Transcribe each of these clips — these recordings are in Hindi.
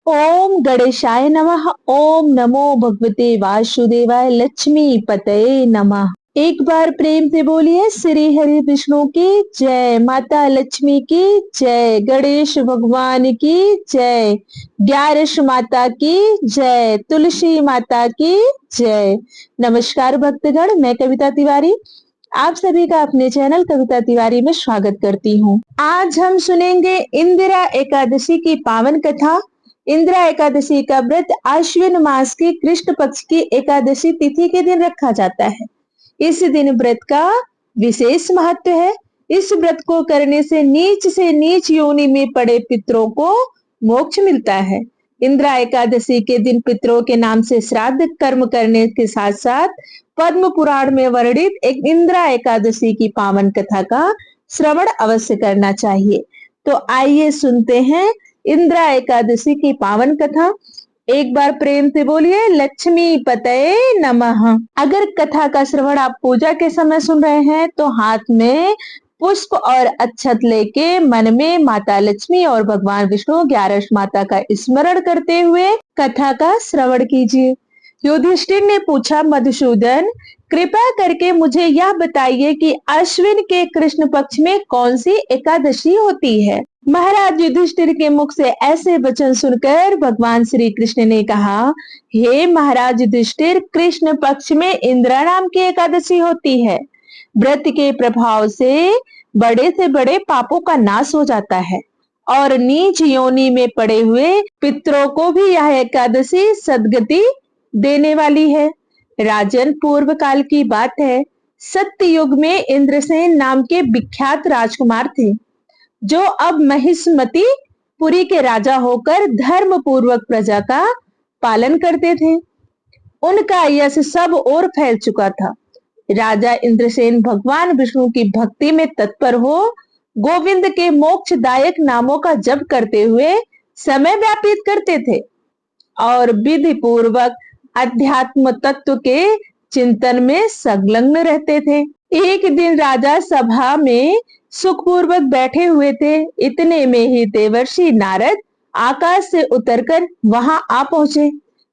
ओम गणेशाय नमः। ओम नमो भगवते वासुदेवाय। लक्ष्मी पतये नमः। एक बार प्रेम से बोलिए श्री हरि विष्णु की जय, माता लक्ष्मी की जय, गणेश भगवान की जय, ग्यारस माता की जय, तुलसी माता की जय। नमस्कार भक्तगण, मैं कविता तिवारी आप सभी का अपने चैनल कविता तिवारी में स्वागत करती हूँ। आज हम सुनेंगे इंदिरा एकादशी की पावन कथा। इंदिरा एकादशी का व्रत आश्विन मास की कृष्ण पक्ष की एकादशी तिथि के दिन रखा जाता है। इस दिन व्रत का विशेष महत्व है। इस व्रत को करने से नीच योनि में पड़े पितरों को मोक्ष मिलता है। इंदिरा एकादशी के दिन पितरों के नाम से श्राद्ध कर्म करने के साथ साथ पद्म पुराण में वर्णित एक इंदिरा एकादशी की पावन कथा का श्रवण अवश्य करना चाहिए। तो आइए सुनते हैं इंदिरा एकादशी की पावन कथा। एक बार प्रेम से बोलिए लक्ष्मी पतये नमः। अगर कथा का श्रवण आप पूजा के समय सुन रहे हैं तो हाथ में पुष्प और अक्षत लेके मन में माता लक्ष्मी और भगवान विष्णु ग्यारस माता का स्मरण करते हुए कथा का श्रवण कीजिए। युधिष्ठिर ने पूछा, मधुसूदन कृपा करके मुझे यह बताइए कि अश्विन के कृष्ण पक्ष में कौन सी एकादशी होती है। महाराज युधिष्ठिर के मुख से ऐसे वचन सुनकर भगवान श्री कृष्ण ने कहा, हे महाराज युधिष्ठिर, कृष्ण पक्ष में इंदिरा नाम की एकादशी होती है। व्रत के प्रभाव से बड़े पापों का नाश हो जाता है और नीच योनि में पड़े हुए पितरों को भी यह एकादशी सद्गति देने वाली है। राजन, पूर्व काल की बात है। सत्य युग में इंद्रसेन नाम के विख्यात राजकुमार थे जो अब महिष्मती पुरी के राजा होकर धर्म पूर्वक प्रजा का पालन करते थे। उनका यश सब ओर फैल चुका था। राजा इंद्रसेन भगवान विष्णु की भक्ति में तत्पर हो गोविंद के मोक्षदायक नामों का जप करते हुए समय व्यतीत करते थे और विधि पूर्वक अध्यात्म तत्व के चिंतन में संलग्न रहते थे। एक दिन राजा सभा में सुखपूर्वक बैठे हुए थे। इतने में ही देवर्षि नारद आकाश से उतरकर वहां आ पहुंचे।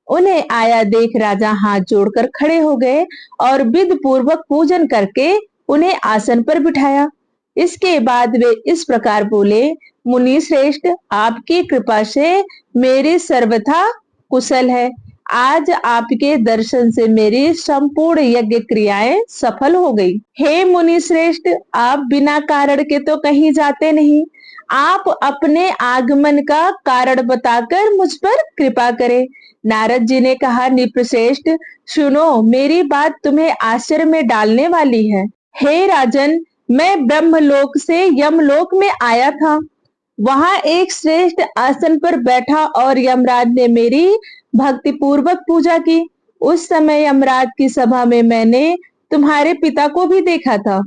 उन्हें आया देख राजा हाथ जोड़कर खड़े हो गए और विधि पूर्वक पूजन करके उन्हें आसन पर बिठाया। इसके बाद वे इस प्रकार बोले, मुनि श्रेष्ठ, आपकी कृपा से मेरी सर्वथा कुशल है। आज आपके दर्शन से मेरी संपूर्ण यज्ञ क्रियाएं सफल हो गई। हे मुनि श्रेष्ठ, आप बिना कारण के तो कहीं जाते नहीं। आप अपने आगमन का कारण बताकर मुझ पर कृपा करें। नारद जी ने कहा, नृपश्रेष्ठ सुनो, मेरी बात तुम्हें आश्चर्य में डालने वाली है। हे राजन, मैं ब्रह्मलोक से यमलोक में आया था। वहां एक श्रेष्ठ आसन पर बैठा और यमराज ने मेरी भक्ति पूर्वक पूजा की। उस समय यमराज की सभा में मैंने तुम्हारे पिता को भी देखा था।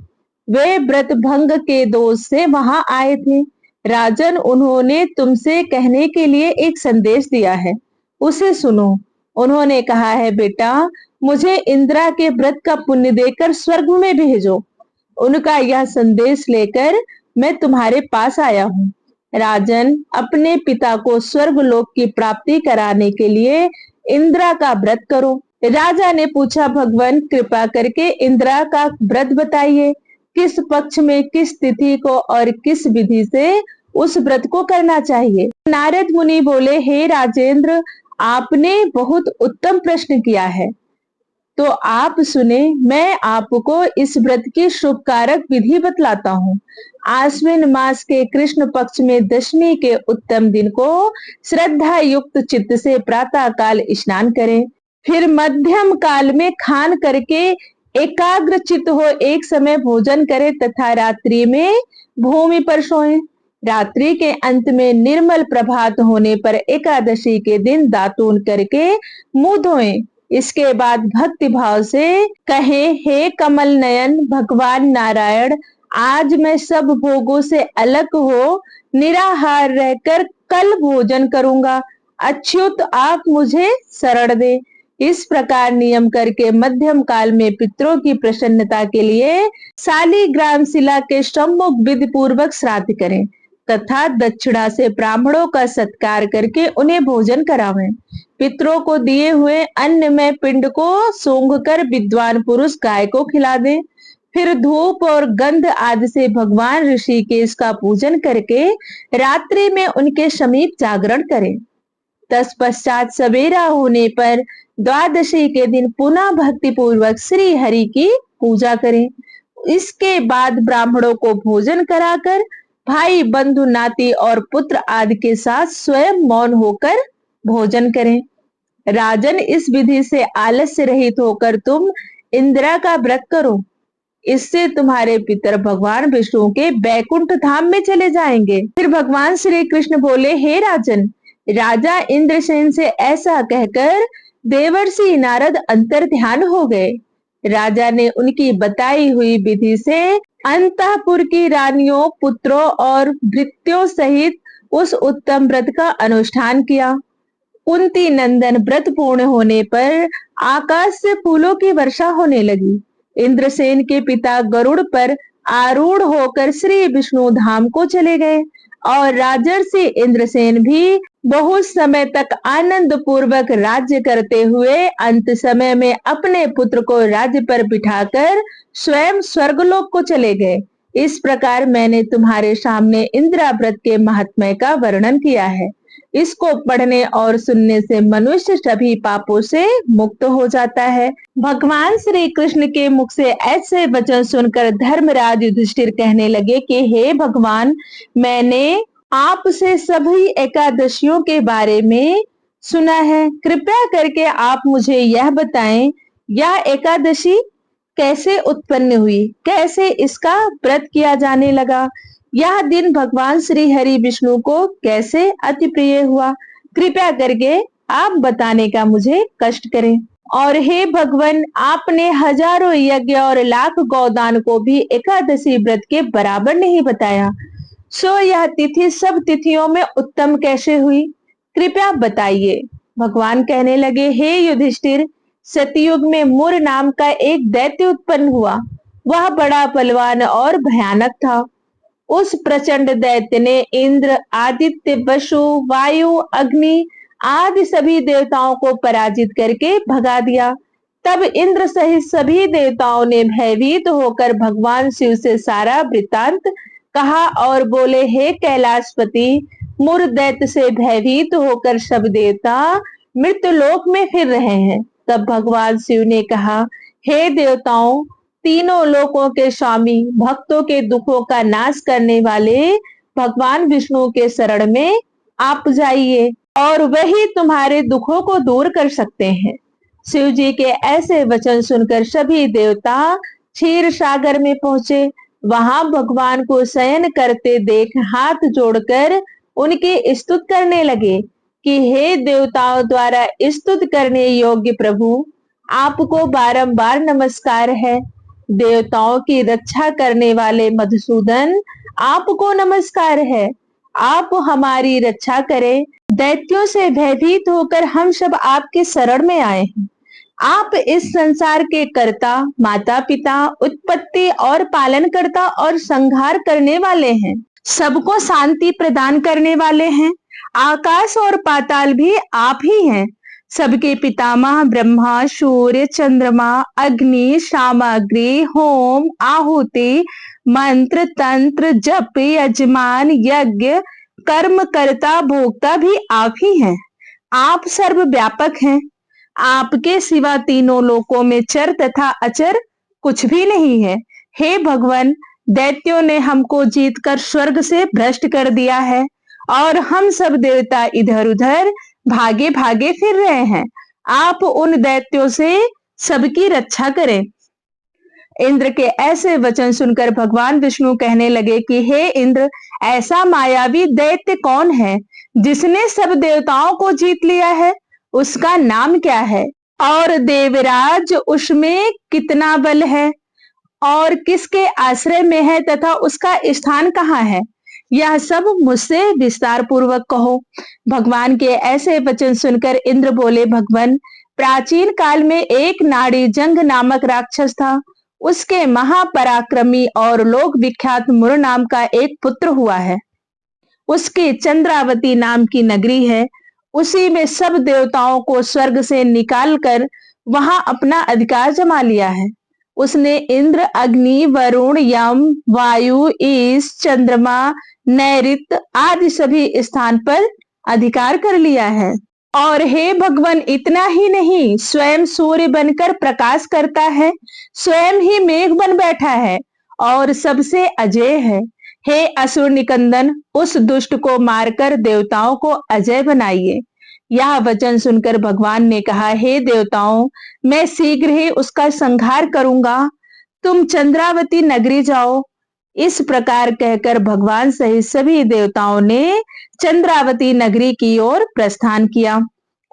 वे व्रत भंग के दोष से वहां आए थे। राजन, उन्होंने तुमसे कहने के लिए एक संदेश दिया है, उसे सुनो। उन्होंने कहा है, बेटा, मुझे इंदिरा के व्रत का पुण्य देकर स्वर्ग में भेजो। उनका यह संदेश लेकर मैं तुम्हारे पास आया हूँ। राजन, अपने पिता को स्वर्ग लोक की प्राप्ति कराने के लिए इंदिरा का व्रत करो। राजा ने पूछा, भगवान कृपा करके इंदिरा का व्रत बताइए। किस पक्ष में, किस तिथि को और किस विधि से उस व्रत को करना चाहिए। नारद मुनि बोले, हे राजेंद्र, आपने बहुत उत्तम प्रश्न किया है, तो आप सुने। मैं आपको इस व्रत की शुभकारक विधि बतलाता हूँ। आश्विन मास के कृष्ण पक्ष में दशमी के उत्तम दिन को श्रद्धा युक्त चित्त से प्रातः काल स्नान करें। फिर मध्यम काल में खान करके एकाग्र चित्त हो एक समय भोजन करें तथा रात्रि में भूमि पर सोएं। रात्रि के अंत में निर्मल प्रभात होने पर एकादशी के दिन दातून करके मुंह धोएं। इसके बाद भक्ति भाव से कहें, हे कमल नयन भगवान नारायण, आज मैं सब भोगों से अलग हो निराहार रहकर कल भोजन करूंगा। अच्युत, आप मुझे शरण दे। इस प्रकार नियम करके मध्यम काल में पितरों की प्रसन्नता के लिए शालिग्राम शिला के सम्मुख विधि पूर्वक श्राद्ध करें। तथा दक्षिणा से ब्राह्मणों का सत्कार करके उन्हें भोजन करावें। पितरों को दिए हुए अन्न में पिंड को सूंघकर विद्वान पुरुष गाय को खिला दें। फिर धूप और गंध आदि से भगवान ऋषिकेश का पूजन करके रात्रि में उनके समीप जागरण करें। तत्पश्चात सवेरा होने पर द्वादशी के दिन पुनः भक्ति पूर्वक श्री हरि की पूजा करें। इसके बाद ब्राह्मणों को भोजन कराकर भाई बंधु नाती और पुत्र आदि के साथ स्वयं मौन होकर भोजन करें। राजन, इस विधि से आलस्य रहित होकर तुम इंदिरा का व्रत करो। इससे तुम्हारे पितर भगवान विष्णु के बैकुंठ धाम में चले जाएंगे। फिर भगवान श्री कृष्ण बोले, हे राजन, राजा इंद्रसेन से ऐसा कहकर देवर्षि नारद अंतर ध्यान हो गए। राजा ने उनकी बताई हुई विधि से अंतःपुर की रानियों, पुत्रों और भृत्यों सहित उस उत्तम व्रत का अनुष्ठान किया। कुंती नंदन व्रत पूर्ण होने पर आकाश से फूलों की वर्षा होने लगी। इंद्रसेन के पिता गरुड़ पर आरूढ़ होकर श्री विष्णु धाम को चले गए और राजर्षि इंद्रसेन भी बहुत समय तक आनंद पूर्वक राज्य करते हुए अंत समय में अपने पुत्र को राज्य पर बिठाकर स्वयं स्वर्गलोक को चले गए। इस प्रकार मैंने तुम्हारे सामने इंदिरा व्रत के महात्म्य का वर्णन किया है। इसको पढ़ने और सुनने से मनुष्य सभी पापों से मुक्त हो जाता है। भगवान श्री कृष्ण के मुख से ऐसे वचन सुनकर धर्मराज युधिष्ठिर कहने लगे कि हे भगवान, मैंने आपसे सभी एकादशियों के बारे में सुना है। कृपया करके आप मुझे यह बताएं, यह एकादशी कैसे उत्पन्न हुई, कैसे इसका व्रत किया जाने लगा, यह दिन भगवान श्री हरि विष्णु को कैसे अति प्रिय हुआ। कृपया करके आप बताने का मुझे कष्ट करें। और हे भगवान, आपने हजारों यज्ञ और लाख गौदान को भी एकादशी व्रत के बराबर नहीं बताया। सो यह तिथि सब तिथियों में उत्तम कैसे हुई, कृपया बताइए। भगवान कहने लगे, हे युधिष्ठिर, सतयुग में मुर नाम का एक दैत्य उत्पन्न हुआ। वह बड़ा बलवान और भयानक था। उस प्रचंड दैत्य ने इंद्र, आदित्य, वसु, वायु, अग्नि आदि सभी देवताओं को पराजित करके भगा दिया। तब इंद्र सहित सभी देवताओं ने भयभीत होकर भगवान शिव से सारा वृत्तांत कहा और बोले, हे कैलाशपति, मुर दैत्य से भयभीत होकर सब देवता मृत्यु लोक में फिर रहे हैं। तब भगवान शिव ने कहा, हे देवताओं, तीनों लोकों के स्वामी, भक्तों के दुखों का नाश करने वाले भगवान विष्णु के शरण में आप जाइए और वही तुम्हारे दुखों को दूर कर सकते हैं। शिव जी के ऐसे वचन सुनकर सभी देवता क्षीर सागर में पहुंचे। वहां भगवान को शयन करते देख हाथ जोड़कर उनकी स्तुति करने लगे कि हे देवताओं द्वारा स्तुति करने योग्य प्रभु, आपको बारंबार नमस्कार है। देवताओं की रक्षा करने वाले मधुसूदन, आपको नमस्कार है। आप हमारी रक्षा करें। दैत्यों से भयभीत होकर हम सब आपके शरण में आए हैं। आप इस संसार के कर्ता, माता पिता, उत्पत्ति और पालन करता और संहार करने वाले हैं। सबको शांति प्रदान करने वाले हैं। आकाश और पाताल भी आप ही हैं। सबके पितामह ब्रह्मा, सूर्य, चंद्रमा, अग्नि, सामग्री, होम, आहुति, मंत्र, तंत्र, जप, यजमान, यज्ञ, कर्म करता, भोक्ता भी आप ही हैं। आप सर्वव्यापक हैं। आपके सिवा तीनों लोकों में चर तथा अचर कुछ भी नहीं है। हे भगवान, दैत्यों ने हमको जीतकर स्वर्ग से भ्रष्ट कर दिया है और हम सब देवता इधर उधर भागे भागे फिर रहे हैं। आप उन दैत्यों से सबकी रक्षा करें। इंद्र के ऐसे वचन सुनकर भगवान विष्णु कहने लगे कि हे इंद्र, ऐसा मायावी दैत्य कौन है जिसने सब देवताओं को जीत लिया है? उसका नाम क्या है और देवराज उसमें कितना बल है और किसके आश्रय में है तथा उसका स्थान कहाँ है? यह सब मुझसे विस्तार पूर्वक कहो। भगवान के ऐसे वचन सुनकर इंद्र बोले, भगवान, प्राचीन काल में एक नाड़ी जंग नामक राक्षस था। उसके महापराक्रमी और लोक विख्यात मुर नाम का एक पुत्र हुआ है। उसकी चंद्रावती नाम की नगरी है। उसी में सब देवताओं को स्वर्ग से निकालकर वहां अपना अधिकार जमा लिया है। उसने इंद्र, अग्नि, वरुण, यम, वायु, ईश, चंद्रमा, नैऋत्य आदि सभी स्थान पर अधिकार कर लिया है। और हे भगवान, इतना ही नहीं, स्वयं सूर्य बनकर प्रकाश करता है, स्वयं ही मेघ बन बैठा है और सबसे अजय है। हे असुर निकंदन, उस दुष्ट को मारकर देवताओं को अजय बनाइए। यह वचन सुनकर भगवान ने कहा, हे देवताओं, मैं शीघ्र ही उसका संहार करूंगा, तुम चंद्रावती नगरी जाओ। इस प्रकार कहकर भगवान सहित सभी देवताओं ने चंद्रावती नगरी की ओर प्रस्थान किया।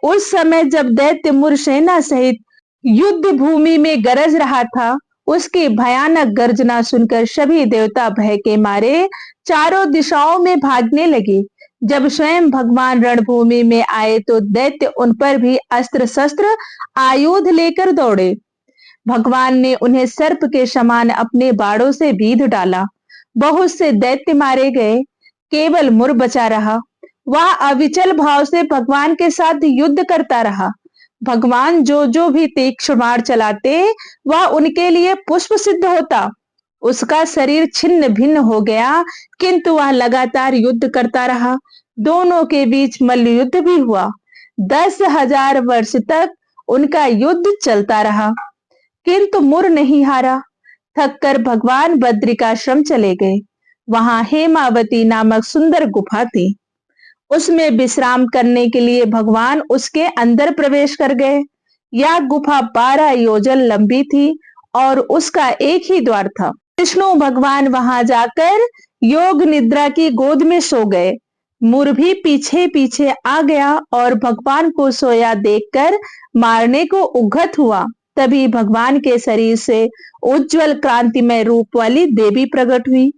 उस समय जब दैत्य मुर सेना सहित युद्ध भूमि में गरज रहा था, उसकी भयानक गर्जना सुनकर सभी देवता भय के मारे चारों दिशाओं में भागने लगे। जब स्वयं भगवान रणभूमि में आए तो दैत्य उन पर भी अस्त्र शस्त्र आयुध लेकर दौड़े। भगवान ने उन्हें सर्प के समान अपने बाड़ों से बीध डाला। बहुत से दैत्य मारे गए, केवल मुर बचा रहा। वह अविचल भाव से भगवान के साथ युद्ध करता रहा। भगवान जो जो भी तीक्ष्ण बाण चलाते, वह उनके लिए पुष्प सिद्ध होता। उसका शरीर छिन्न भिन्न हो गया, किंतु वह लगातार युद्ध करता रहा। दोनों के बीच मल्ल युद्ध भी हुआ। 10,000 वर्ष तक उनका युद्ध चलता रहा, किंतु मुर नहीं हारा। थककर भगवान बद्रिकाश्रम चले गए। वहां हेमावती नामक सुंदर गुफा थी। उसमें विश्राम करने के लिए भगवान उसके अंदर प्रवेश कर गए। यह गुफा 12 योजन लंबी थी और उसका एक ही द्वार था। विष्णु भगवान वहां जाकर योग निद्रा की गोद में सो गए। मुर भी पीछे पीछे आ गया और भगवान को सोया देखकर मारने को उद्यत हुआ। तभी भगवान के शरीर से उज्जवल क्रांतिमय रूप वाली देवी प्रकट हुई।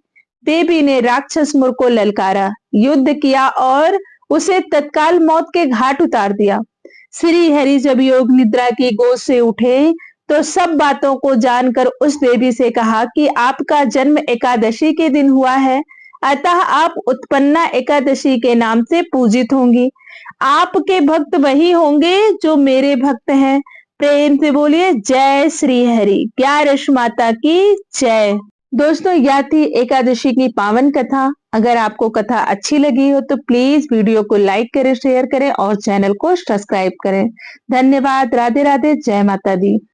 देवी ने राक्षस मुर को ललकारा, युद्ध किया और उसे तत्काल मौत के घाट उतार दिया। श्री हरि जब योग निद्रा की गोद से उठे तो सब बातों को जानकर उस देवी से कहा कि आपका जन्म एकादशी के दिन हुआ है, अतः आप उत्पन्ना एकादशी के नाम से पूजित होंगी। आपके भक्त वही होंगे जो मेरे भक्त हैं। प्रेम से बोलिए जय श्री हरि। प्यारश माता की जय। दोस्तों, यह थी एकादशी की पावन कथा। अगर आपको कथा अच्छी लगी हो तो प्लीज वीडियो को लाइक करें, शेयर करें और चैनल को सब्सक्राइब करें। धन्यवाद। राधे राधे। जय माता दी।